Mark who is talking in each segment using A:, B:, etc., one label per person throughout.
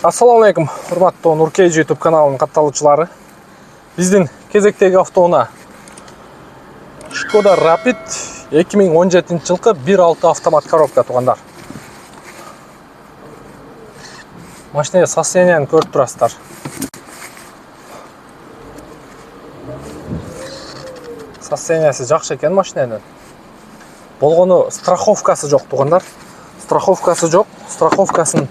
A: Assalamu alaikum, урматтуу Нуркейж YouTube каналынын катталуучулары. Биздин кезектеги автоунаа Skoda Rapid 2017-жылкы 1.6 автомат коробка туугандар. Машина состоянияны көрүп турасыздар. Состояниясы жакшы экен машинанын. Болгону страховкасы жок туугандар. Страховкасы жок. Страховкасын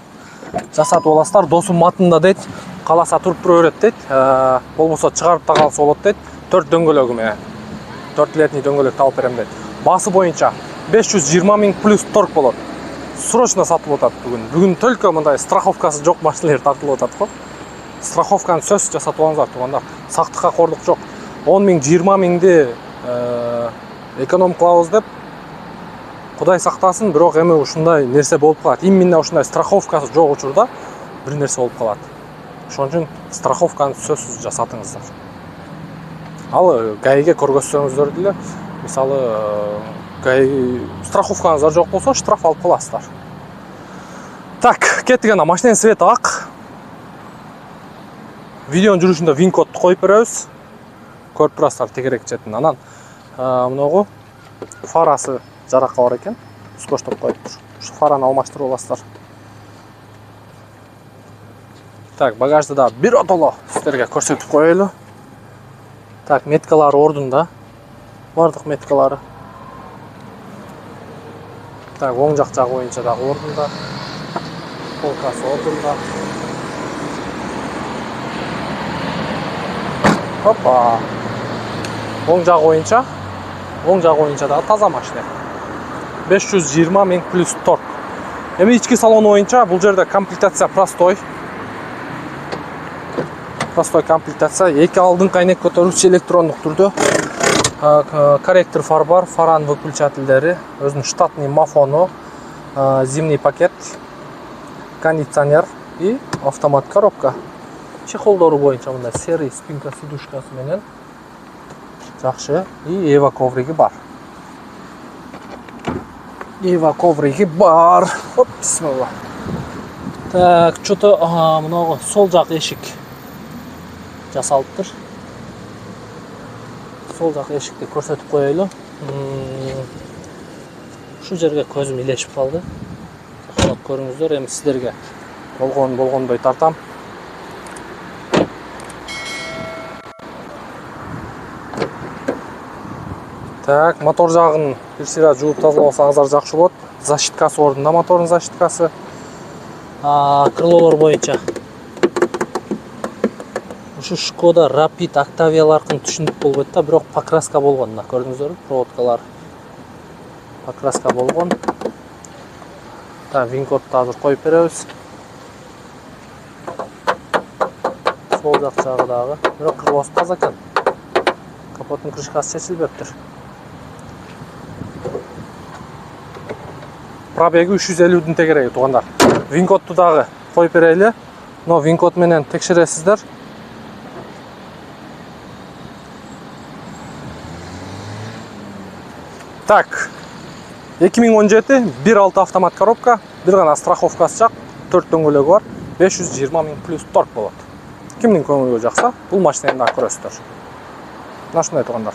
A: жасатып аласыздар. Досум матында дейт, каласа туруп тура берет дейт. Болбосо чыгарып да калса болот дейт. 4 дөңгөлөгү менен. 4 летний дөңгөлөк алып берем дейт. Басы боюнча 520 000 плюс торг болот. Срочно сатылып атат бүгүн. Бүгүн только мындай страховкасы жок машиналар тартылып атат го. Страховканы сөзсүз жасатып алыңыздар туугандар. Сактыкка кордук жок. 10 000, 20 000ди эконом кылабыз деп Кудай сактасын, бирок эми ушундай нерсе болуп калат. Именно ушундай страховкасы жок учурда бир нерсе болуп калат. Ошон үчүн страховканы сөзсүз жасатыңыздар. Ал гаиге көргөзсөңүздөр деле, мисалы гаи страховкаңыздар жок болсо штраф алып каласыздар. Так, кеттик ана машинанын свети ак. Видеонун жүрүшүндө вин-кодду коюп беребиз. Көрүп турасыздар тегерек четин. Анан мынагу фарасы жаракка бар экен. Скотчтоп коюп тур. Ушу фараны алмаштырып аласыздар. Так, багажды да биротоло сиздерге көрсөтүп коелу. Так, меткалары ордунда. Бардык меткалары. Так, оң жак жагы боюнча дагы ордунда. Полкасы ордунда. Хопа. Оң жагы боюнча дагы таза машина. 520 000 плюс торг. Эми ички салону боюнча бул жерде комплектация простой. Простой комплектация. Эки алдыңкы айнек көтөрүүчү электрондук түрдө. Корректор фар бар, фаран выключательдери, өзүнүн штатный мафону, зимний пакет, кондиционер и автомат коробка. Чехолдору боюнча мындай серый спинка сидушкасы менен жакшы и Эва ковриги бар. Эва ковриги бар. Оп, бисмилла. Так, что-то много сол жак эшик жасалыптыр. Сол жак эшикти көрсөтүп коелу. Шу жерге көзүм илешип калды. Жакшылап көрүңүздөр, эми сиздерге болгондой тартам. Так, мотор жагын бир сыйра жууп тазаласаңыздар жакшы болот. Защиткасы ордунда, мотордун защиткасы. Крылолор боюнча ушу Skoda Rapid Octavia'лардын түшүнүп болбойт да, бирок покраска болгон. Мына көрдүңүздөрбү, проводкалар покраска болгон. Так, вин-кодду азыр коюп беребиз. Сол жак жагы дагы, бирок крылоосу таза экен. Капоттун крышкасы чечилбептир. Пробеги 350дин тегереги туугандар. Вин-кодду дагы коюп берели. Но вин-код менен текшересиздер. Так, 2017 1.6 автомат коробка, бир гана страховкасы жак, 4 дөңгөлөгү бар, 520 000 плюс торг болот. Кимдин көңүлү жакса, бул машинаны да көрөсүздөр. Мына ушундай туугандар.